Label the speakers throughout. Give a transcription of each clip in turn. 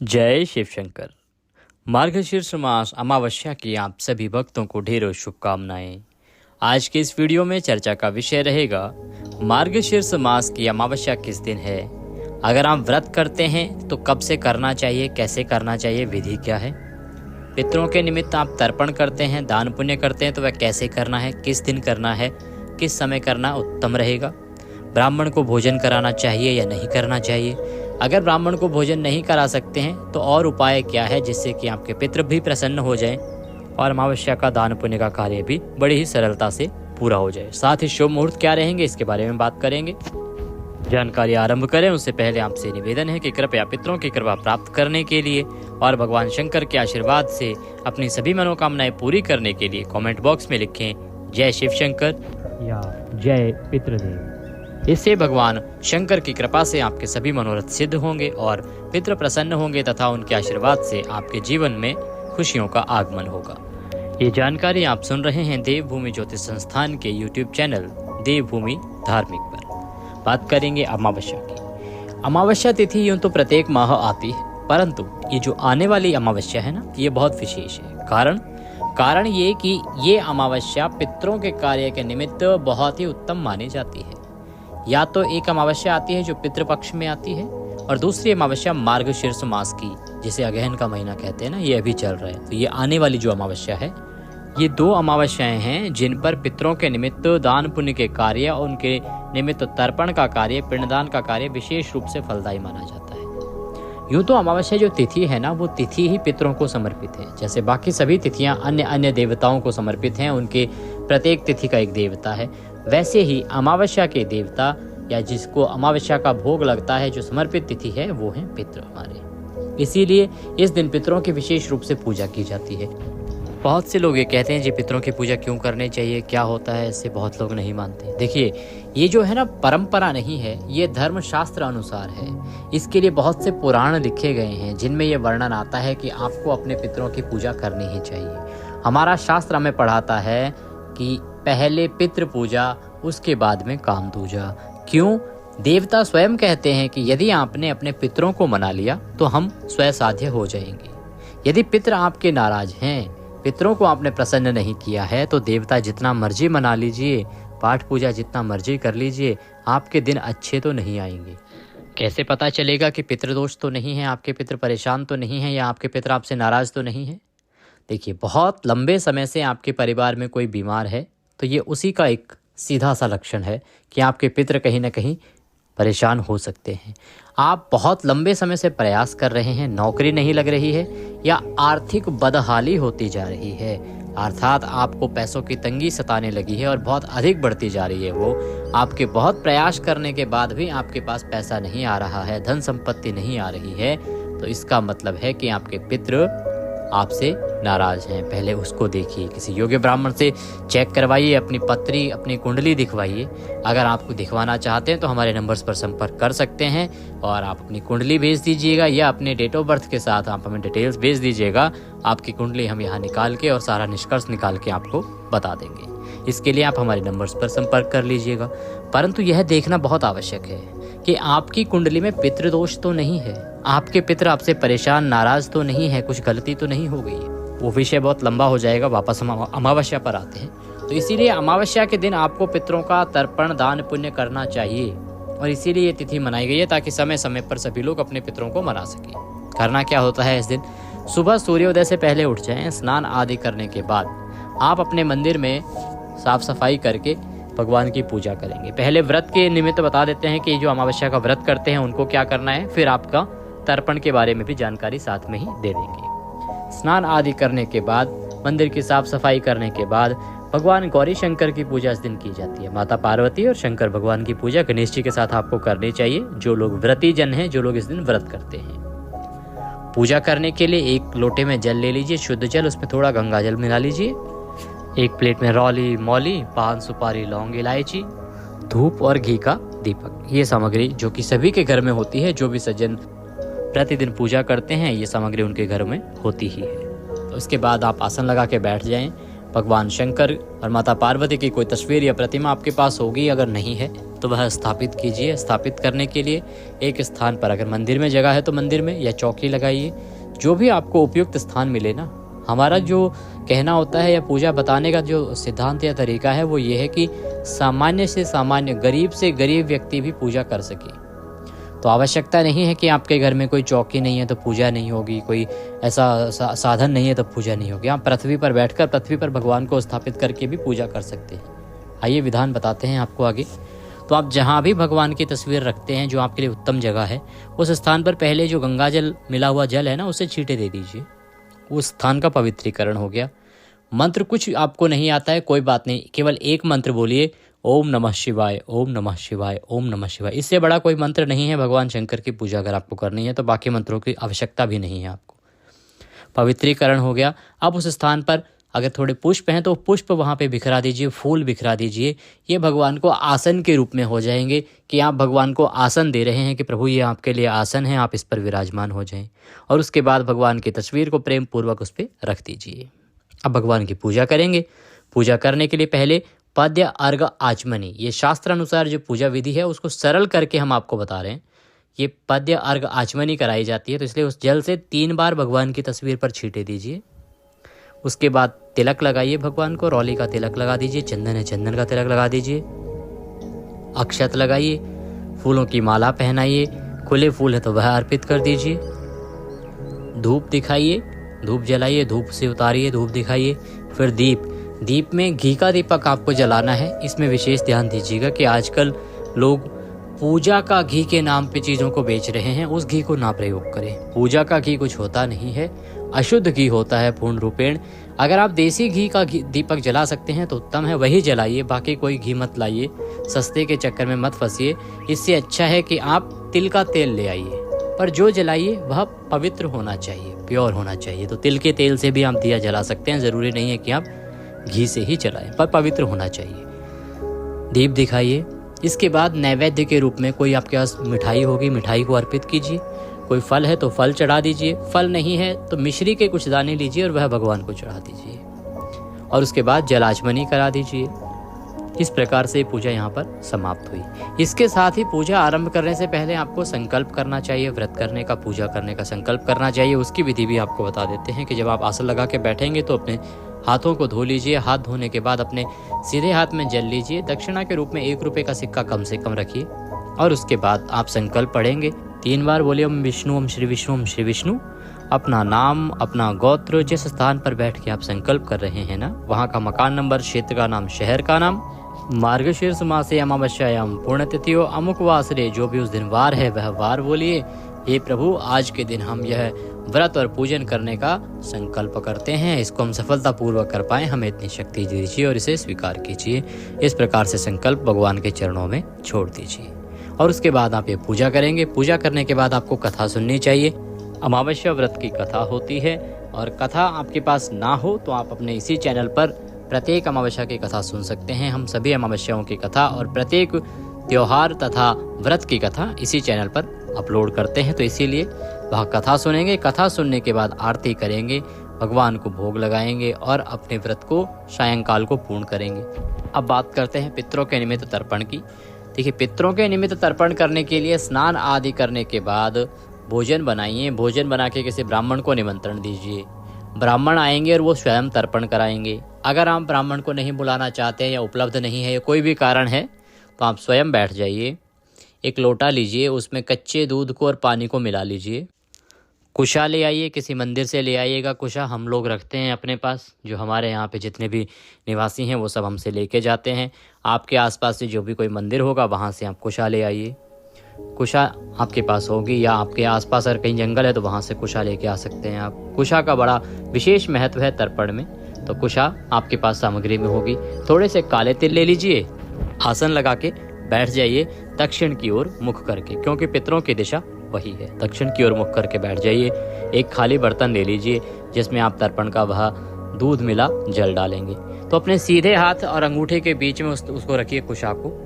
Speaker 1: जय शिव शंकर। मार्गशीर्ष मास अमावस्या की आप सभी भक्तों को ढेरों शुभकामनाएं। आज के इस वीडियो में चर्चा का विषय रहेगा मार्गशीर्ष मास की अमावस्या किस दिन है। अगर आप व्रत करते हैं तो कब से करना चाहिए, कैसे करना चाहिए, विधि क्या है। पितरों के निमित्त आप तर्पण करते हैं, दान पुण्य करते हैं तो वह कैसे करना है, किस दिन करना है, किस समय करना उत्तम रहेगा। ब्राह्मण को भोजन कराना चाहिए या नहीं करना चाहिए। अगर ब्राह्मण को भोजन नहीं करा सकते हैं तो और उपाय क्या है जिससे कि आपके पितृ भी प्रसन्न हो जाएं और अमावस्या का दान पुण्य का कार्य भी बड़ी ही सरलता से पूरा हो जाए। साथ ही शुभ मुहूर्त क्या रहेंगे इसके बारे में बात करेंगे। जानकारी आरंभ करें उससे पहले आपसे निवेदन है कि कृपया पितरों की कृपा प्राप्त करने के लिए और भगवान शंकर के आशीर्वाद से अपनी सभी मनोकामनाएं पूरी करने के लिए कमेंट बॉक्स में लिखें जय शिव शंकर या जय पितृदेव। इससे भगवान शंकर की कृपा से आपके सभी मनोरथ सिद्ध होंगे और पितृ प्रसन्न होंगे तथा उनके आशीर्वाद से आपके जीवन में खुशियों का आगमन होगा। ये जानकारी आप सुन रहे हैं देवभूमि ज्योतिष संस्थान के YouTube चैनल देवभूमि धार्मिक पर। बात करेंगे अमावस्या की। अमावस्या तिथि यूँ तो प्रत्येक माह आती है, परंतु ये जो आने वाली अमावस्या है ना, ये बहुत विशेष है। कारण ये कि ये अमावस्या पितरों के कार्य के निमित्त बहुत ही उत्तम मानी जाती है। या तो एक अमावस्या आती है जो पितृपक्ष में आती है और दूसरी अमावस्या मार्गशीर्ष मास की, जिसे अगहन का महीना कहते हैं ना, ये अभी चल रहा है। तो ये आने वाली जो अमावस्या है, ये दो अमावस्याएं हैं जिन पर पितरों के निमित्त दान पुण्य के कार्य और उनके निमित्त तर्पण का कार्य, पिंडदान का कार्य विशेष रूप से फलदायी माना जाता है। यूँ तो अमावस्या जो तिथि है ना, वो तिथि ही पितरों को समर्पित है। जैसे बाकी सभी तिथियां अन्य देवताओं को समर्पित हैं, उनके प्रत्येक तिथि का एक देवता है, वैसे ही अमावस्या के देवता या जिसको अमावस्या का भोग लगता है, जो समर्पित तिथि है, वो है पितृ हमारे। इसीलिए इस दिन पितरों की विशेष रूप से पूजा की जाती है। बहुत से लोग ये कहते हैं जी पितरों की पूजा क्यों करनी चाहिए, क्या होता है इससे, बहुत लोग नहीं मानते। देखिए, ये जो है ना परंपरा नहीं है, ये धर्मशास्त्र अनुसार है। इसके लिए बहुत से पुराण लिखे गए हैं जिनमें ये वर्णन आता है कि आपको अपने पितरों की पूजा करनी ही चाहिए। हमारा शास्त्र हमें पढ़ाता है कि पहले पितृ पूजा, उसके बाद में काम दूजा। क्यों? देवता स्वयं कहते हैं कि यदि आपने अपने पितरों को मना लिया तो हम स्वसाध्य हो जाएंगे। यदि पितृ आपके नाराज हैं, पितरों को आपने प्रसन्न नहीं किया है, तो देवता जितना मर्जी मना लीजिए, पाठ पूजा जितना मर्जी कर लीजिए, आपके दिन अच्छे तो नहीं आएंगे। कैसे पता चलेगा कि पितृदोष तो नहीं है, आपके पितृ परेशान तो नहीं है या आपके पितृ आपसे नाराज तो नहीं है? देखिए, बहुत लंबे समय से आपके परिवार में कोई बीमार है तो ये उसी का एक सीधा सा लक्षण है कि आपके पितृ कहीं ना कहीं परेशान हो सकते हैं। आप बहुत लंबे समय से प्रयास कर रहे हैं, नौकरी नहीं लग रही है या आर्थिक बदहाली होती जा रही है, अर्थात आपको पैसों की तंगी सताने लगी है और बहुत अधिक बढ़ती जा रही है। वो आपके बहुत प्रयास करने के बाद भी आपके पास पैसा नहीं आ रहा है, धन संपत्ति नहीं आ रही है, तो इसका मतलब है कि आपके पितृ आपसे नाराज हैं। पहले उसको देखिए, किसी योग्य ब्राह्मण से चेक करवाइए, अपनी पत्री, अपनी कुंडली दिखवाइए। अगर आपको दिखवाना चाहते हैं तो हमारे नंबर्स पर संपर्क कर सकते हैं और आप अपनी कुंडली भेज दीजिएगा या अपने डेट ऑफ बर्थ के साथ आप हमें डिटेल्स भेज दीजिएगा। आपकी कुंडली हम यहाँ निकाल के और सारा निष्कर्ष निकाल के आपको बता देंगे। इसके लिए आप हमारे नंबर्स पर संपर्क कर लीजिएगा। परंतु यह देखना बहुत आवश्यक है कि आपकी कुंडली में पितृदोष तो नहीं है, आपके पितृ आपसे परेशान, नाराज तो नहीं है, कुछ गलती तो नहीं हो गई है। वो विषय बहुत लंबा हो जाएगा, वापस हम अमावस्या पर आते हैं। तो इसीलिए अमावस्या के दिन आपको पितरों का तर्पण, दान पुण्य करना चाहिए और इसीलिए ये तिथि मनाई गई है ताकि समय समय पर सभी लोग अपने पितरों को मना सकें। करना क्या होता है इस दिन? सुबह सूर्योदय से पहले उठ जाएं, स्नान आदि करने के बाद आप अपने मंदिर में साफ सफाई करके भगवान की पूजा करेंगे। पहले व्रत के निमित्त बता देते हैं कि जो अमावस्या का व्रत करते हैं उनको क्या करना है, फिर आपका तर्पण के बारे में भी जानकारी साथ में ही दे देंगे। स्नान आदि करने के बाद, मंदिर की साफ सफाई करने के बाद भगवान गौरी शंकर की पूजा इस दिन की जाती है। माता पार्वती और शंकर भगवान की पूजा गणेश जी के साथ आपको करनी चाहिए। जो लोग व्रती जन हैं, जो लोग इस दिन व्रत करते हैं, पूजा करने के लिए एक लोटे में जल ले लीजिए, शुद्ध जल, उसमें थोड़ा गंगा जल मिला लीजिए। एक प्लेट में रौली, मौली, पान, सुपारी, लौंग, इलायची, धूप और घी का दीपक, ये सामग्री जो कि सभी के घर में होती है, जो भी सज्जन प्रतिदिन पूजा करते हैं, ये सामग्री उनके घर में होती ही है। तो इसके बाद आप आसन लगा के बैठ जाएं। भगवान शंकर और माता पार्वती की कोई तस्वीर या प्रतिमा आपके पास होगी, अगर नहीं है तो वह स्थापित कीजिए। स्थापित करने के लिए एक स्थान पर, अगर मंदिर में जगह है तो मंदिर में, या चौकी लगाइए, जो भी आपको उपयुक्त स्थान मिले ना। हमारा जो कहना होता है या पूजा बताने का जो सिद्धांत या तरीका है वो ये है कि सामान्य से सामान्य, गरीब से गरीब व्यक्ति भी पूजा कर सके। तो आवश्यकता नहीं है कि आपके घर में कोई चौकी नहीं है तो पूजा नहीं होगी, कोई ऐसा साधन नहीं है तो पूजा नहीं होगी। आप पृथ्वी पर बैठकर पृथ्वी पर भगवान को स्थापित करके भी पूजा कर सकते हैं। आइए विधान बताते हैं आपको आगे। तो आप जहाँ भी भगवान की तस्वीर रखते हैं, जो आपके लिए उत्तम जगह है, उस स्थान पर पहले जो गंगा जल मिला हुआ जल है ना, उसे छींटे दे दीजिए। उस स्थान का पवित्रीकरण हो गया। मंत्र कुछ आपको नहीं आता है, कोई बात नहीं, केवल एक मंत्र बोलिए, ओम नमः शिवाय, ओम नमः शिवाय, ओम नमः शिवाय। इससे बड़ा कोई मंत्र नहीं है भगवान शंकर की पूजा अगर आपको करनी है तो। बाकी मंत्रों की आवश्यकता भी नहीं है आपको। पवित्रीकरण हो गया। अब उस स्थान पर अगर थोड़े पुष्प हैं तो पुष्प वहाँ पे बिखरा दीजिए, फूल बिखरा दीजिए। ये भगवान को आसन के रूप में हो जाएंगे कि आप भगवान को आसन दे रहे हैं कि प्रभु ये आपके लिए आसन है, आप इस पर विराजमान हो जाएं। और उसके बाद भगवान की तस्वीर को प्रेम पूर्वक उस पर रख दीजिए। अब भगवान की पूजा करेंगे। पूजा करने के लिए पहले पद्य अर्घ आचमनी, ये शास्त्र अनुसार जो पूजा विधि है उसको सरल करके हम आपको बता रहे हैं। ये पद्य अर्घ आचमनी कराई जाती है, तो इसलिए उस जल से 3 बार भगवान की तस्वीर पर छींटे दीजिए। उसके बाद तिलक लगाइए भगवान को, रौली का तिलक लगा दीजिए, चंदन है चंदन का तिलक लगा दीजिए, अक्षत लगाइए, फूलों की माला पहनाइए, खुले फूल है तो वह अर्पित कर दीजिए। धूप दिखाइए, धूप जलाइए, धूप से उतारिए, धूप दिखाइए। फिर दीप में घी का दीपक आपको जलाना है। इसमें विशेष ध्यान दीजिएगा कि आजकल लोग पूजा का घी के नाम पे चीज़ों को बेच रहे हैं, उस घी को ना प्रयोग करें। पूजा का घी कुछ होता नहीं है, अशुद्ध घी होता है पूर्ण रूपेण। अगर आप देसी घी का दीपक जला सकते हैं तो उत्तम है, वही जलाइए, बाकी कोई घी मत लाइए, सस्ते के चक्कर में मत फंसिए। इससे अच्छा है कि आप तिल का तेल ले आइए, पर जो जलाइए वह पवित्र होना चाहिए, प्योर होना चाहिए। तो तिल के तेल से भी आप दिया जला सकते हैं, ज़रूरी नहीं है कि आप घी से ही जलाएं, पर पवित्र होना चाहिए। दीप दिखाइए। इसके बाद नैवेद्य के रूप में कोई आपके पास मिठाई होगी, मिठाई को अर्पित कीजिए। कोई फल है तो फल चढ़ा दीजिए, फल नहीं है तो मिश्री के कुछ दाने लीजिए और वह भगवान को चढ़ा दीजिए। और उसके बाद जलाचमनी करा दीजिए। इस प्रकार से पूजा यहाँ पर समाप्त हुई। इसके साथ ही पूजा आरंभ करने से पहले आपको संकल्प करना चाहिए, व्रत करने का, पूजा करने का संकल्प करना चाहिए। उसकी विधि भी आपको बता देते हैं कि जब आप आसन लगा के बैठेंगे तो अपने हाथों को धो लीजिए। हाथ धोने के बाद अपने सीधे हाथ में जल लीजिए। दक्षिणा के रूप में 1 रुपये का सिक्का कम से कम रखिए। और उसके बाद आप संकल्प पढ़ेंगे 3 बार। बोलिए ओम विष्णु, ओम श्री विष्णु, ओम श्री विष्णु। अपना नाम, अपना गोत्र, जिस स्थान पर बैठ के आप संकल्प कर रहे हैं ना, वहाँ का मकान नंबर, क्षेत्र का नाम, शहर का नाम, मार्गशीर्ष मासे अमावस्यायाम पुण्यतिथियों अमुक वासरे, जो भी उस दिन वार है वह वार बोलिए। हे प्रभु, आज के दिन हम यह व्रत और पूजन करने का संकल्प करते हैं, इसको हम सफलतापूर्वक कर पाएं, हमें इतनी शक्ति दीजिए और इसे स्वीकार कीजिए। इस प्रकार से संकल्प भगवान के चरणों में छोड़ दीजिए। और उसके बाद आप ये पूजा करेंगे। पूजा करने के बाद आपको कथा सुननी चाहिए। अमावस्या व्रत की कथा होती है, और कथा आपके पास ना हो तो आप अपने इसी चैनल पर प्रत्येक अमावस्या की कथा सुन सकते हैं। हम सभी अमावस्याओं की कथा और प्रत्येक त्योहार तथा व्रत की कथा इसी चैनल पर अपलोड करते हैं, तो इसीलिए वहाँ कथा सुनेंगे। कथा सुनने के बाद आरती करेंगे, भगवान को भोग लगाएंगे और अपने व्रत को सायंकाल को पूर्ण करेंगे। अब बात करते हैं पितरों के निमित्त तर्पण की। देखिए, पितरों के निमित्त तर्पण करने के लिए स्नान आदि करने के बाद भोजन बनाइए। भोजन बना के किसी ब्राह्मण को निमंत्रण दीजिए। ब्राह्मण आएंगे और वो स्वयं तर्पण कराएंगे। अगर आप ब्राह्मण को नहीं बुलाना चाहते हैं या उपलब्ध नहीं है या कोई भी कारण है तो आप स्वयं बैठ जाइए। एक लोटा लीजिए, उसमें कच्चे दूध को और पानी को मिला लीजिए। कुशा ले आइए, किसी मंदिर से ले आइएगा। कुशा हम लोग रखते हैं अपने पास, जो हमारे यहाँ पे जितने भी निवासी हैं वो सब हमसे लेके जाते हैं। आपके आसपास से जो भी कोई मंदिर होगा वहाँ से आप कुशा ले आइए। कुशा आपके पास होगी, या आपके आसपास अगर कहीं जंगल है तो वहाँ से कुशा लेके आ सकते हैं आप। कुशा का बड़ा विशेष महत्व है तर्पण में, तो कुशा आपके पास सामग्री में होगी। थोड़े से काले तिल ले लीजिए, आसन लगा के बैठ जाइए दक्षिण की ओर मुख करके, क्योंकि पितरों की दिशा वही है। दक्षिण की ओर मुख करके बैठ जाइए। एक खाली बर्तन ले लीजिए जिसमें आप तर्पण का वह दूध मिला जल डालेंगे। तो अपने सीधे हाथ और अंगूठे के बीच में उसको रखिए कुशा को,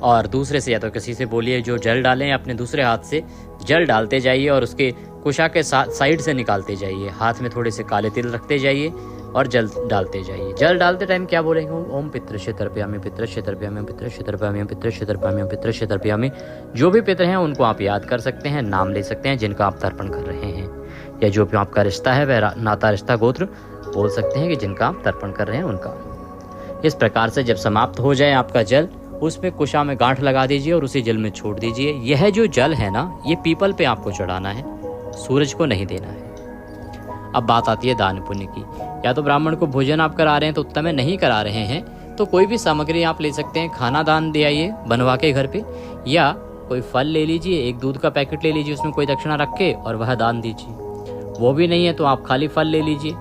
Speaker 1: और दूसरे से या तो किसी से बोलिए जो जल डालें, अपने दूसरे हाथ से जल डालते जाइए और उसके कुशा के साइड से निकालते जाइए। हाथ में थोड़े से काले तिल रखते जाइए, और जल डालते जाइए। जल डालते टाइम क्या बोलेंगे? ओम पितृश्य तर्पयामि, पितृश्य तर्पयामि, पितृश्य तर्पयामि, पितृश्य तर्पयामि, पितृश्य तर्पयामि। जो भी पितृ हैं उनको आप याद कर सकते हैं, नाम ले सकते हैं जिनका आप तर्पण कर रहे हैं, या जो भी आपका रिश्ता है वह नाता रिश्ता गोत्र बोल सकते हैं कि जिनका आप तर्पण कर रहे हैं उनका। इस प्रकार से जब समाप्त हो जाए आपका जल, उसमें कुशा में गांठ लगा दीजिए और उसी जल में छोड़ दीजिए। यह जो जल है ना, ये पीपल पे आपको चढ़ाना है, सूरज को नहीं देना है। अब बात आती है दान पुण्य की। या तो ब्राह्मण को भोजन आप करा रहे हैं तो उत्तम है, नहीं करा रहे हैं तो कोई भी सामग्री आप ले सकते हैं, खाना दान दे आइए बनवा के घर पे, या कोई फल ले लीजिए, एक दूध का पैकेट ले लीजिए, उसमें कोई दक्षिणा रख के और वह दान दीजिए। वो भी नहीं है तो आप खाली फल ले लीजिए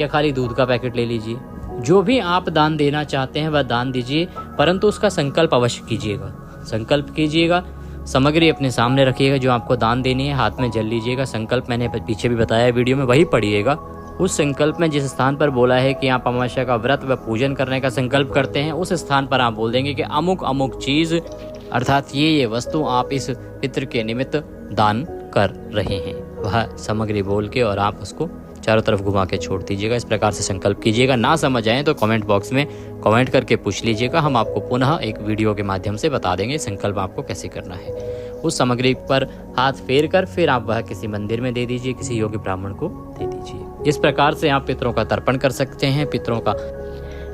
Speaker 1: या खाली दूध का पैकेट ले लीजिए। जो भी आप दान देना चाहते हैं वह दान दीजिए, परंतु उसका संकल्प अवश्य कीजिएगा। संकल्प कीजिएगा, सामग्री अपने सामने रखिएगा जो आपको दान देनी है, हाथ में जल लीजिएगा। संकल्प मैंने पीछे भी बताया वीडियो में, वही पढ़िएगा। उस संकल्प में जिस स्थान पर बोला है कि आप अमावस्या का व्रत व पूजन करने का संकल्प करते हैं, उस स्थान पर आप बोल देंगे कि अमुक अमुक चीज अर्थात ये वस्तु आप इस पितृ के निमित्त दान कर रहे हैं, वह सामग्री बोल के और आप उसको चारों तरफ घुमा के छोड़ दीजिएगा। इस प्रकार से संकल्प कीजिएगा। ना समझ आए तो कमेंट बॉक्स में कमेंट करके पूछ लीजिएगा, हम आपको पुनः एक वीडियो के माध्यम से बता देंगे संकल्प आपको कैसे करना है। उस सामग्री पर हाथ फेर कर फिर आप वह किसी मंदिर में दे दीजिए, किसी योग्य ब्राह्मण को दे दीजिए। इस प्रकार से आप पितरों का तर्पण कर सकते हैं। पितरों का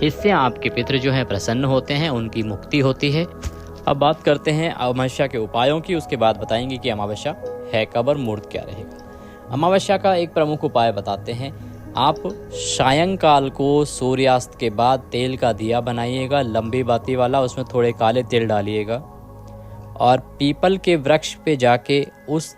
Speaker 1: इससे आपके पितृ जो है प्रसन्न होते हैं, उनकी मुक्ति होती है। अब बात करते हैं अमावस्या के उपायों की, उसके बाद बताएंगे कि अमावस्या है कब और मुहूर्त क्या रहेगा। अमावस्या का एक प्रमुख उपाय बताते हैं। आप सायंकाल को सूर्यास्त के बाद तेल का दिया बनाइएगा, लंबी बाती वाला, उसमें थोड़े काले तिल डालिएगा और पीपल के वृक्ष पे जाके उस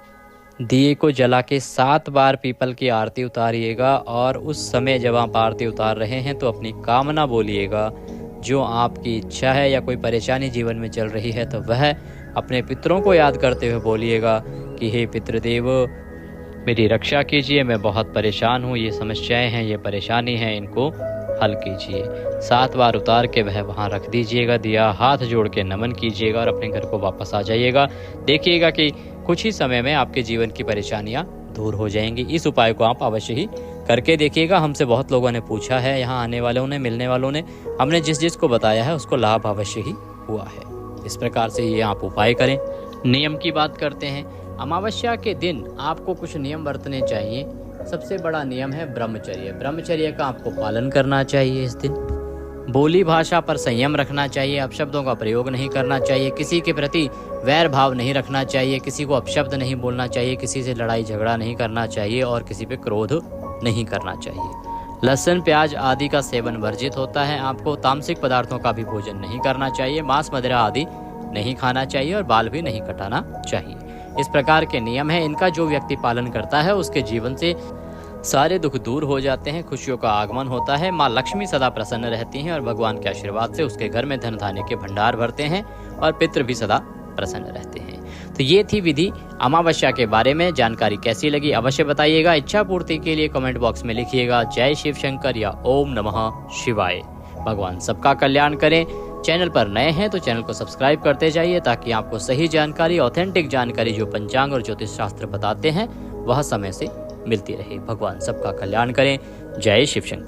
Speaker 1: दिए को जला के 7 बार पीपल की आरती उतारिएगा। और उस समय जब आप आरती उतार रहे हैं तो अपनी कामना बोलिएगा, जो आपकी इच्छा है या कोई परेशानी जीवन में चल रही है तो वह अपने पितरों को याद करते हुए बोलिएगा कि हे पितृदेव मेरी रक्षा कीजिए, मैं बहुत परेशान हूँ, ये समस्याएं हैं, ये परेशानी है, इनको हल कीजिए। 7 बार उतार के वह वहाँ रख दीजिएगा दिया, हाथ जोड़ के नमन कीजिएगा और अपने घर को वापस आ जाइएगा। देखिएगा कि कुछ ही समय में आपके जीवन की परेशानियाँ दूर हो जाएंगी। इस उपाय को आप अवश्य ही करके देखिएगा। हमसे बहुत लोगों ने पूछा है, यहाँ आने वालों ने, मिलने वालों ने, हमने जिस जिस को बताया है उसको लाभ अवश्य ही हुआ है। इस प्रकार से ये आप उपाय करें। नियम की बात करते हैं। अमावस्या के दिन आपको कुछ नियम बरतने चाहिए। सबसे बड़ा नियम है ब्रह्मचर्य। ब्रह्मचर्य का आपको पालन करना चाहिए। इस दिन बोली भाषा पर संयम रखना चाहिए, अपशब्दों का प्रयोग नहीं करना चाहिए, किसी के प्रति वैर भाव नहीं रखना चाहिए, किसी को अपशब्द नहीं बोलना चाहिए, किसी से लड़ाई झगड़ा नहीं करना चाहिए और किसी पे क्रोध नहीं करना चाहिए। लहसुन प्याज आदि का सेवन वर्जित होता है। आपको तामसिक पदार्थों का भी भोजन नहीं करना चाहिए, मांस मदिरा आदि नहीं खाना चाहिए और बाल भी नहीं कटाना चाहिए। इस प्रकार के नियम है, इनका जो व्यक्ति पालन करता है उसके जीवन से सारे दुख दूर हो जाते हैं, खुशियों का आगमन होता है, माँ लक्ष्मी सदा प्रसन्न रहती हैं और भगवान के आशीर्वाद से उसके घर में धन धान्य के भंडार भरते हैं और पितृ भी सदा प्रसन्न रहते हैं। तो ये थी विधि अमावस्या के बारे में। जानकारी कैसी लगी अवश्य बताइएगा। इच्छा पूर्ति के लिए कमेंट बॉक्स में लिखिएगा जय शिव शंकर या ओम नमः शिवाय। भगवान सबका कल्याण करें। चैनल पर नए हैं तो चैनल को सब्सक्राइब करते जाइए ताकि आपको सही जानकारी, ऑथेंटिक जानकारी जो पंचांग और ज्योतिष शास्त्र बताते हैं वह समय से मिलती रहे। भगवान सबका कल्याण करें। जय शिव शंकर।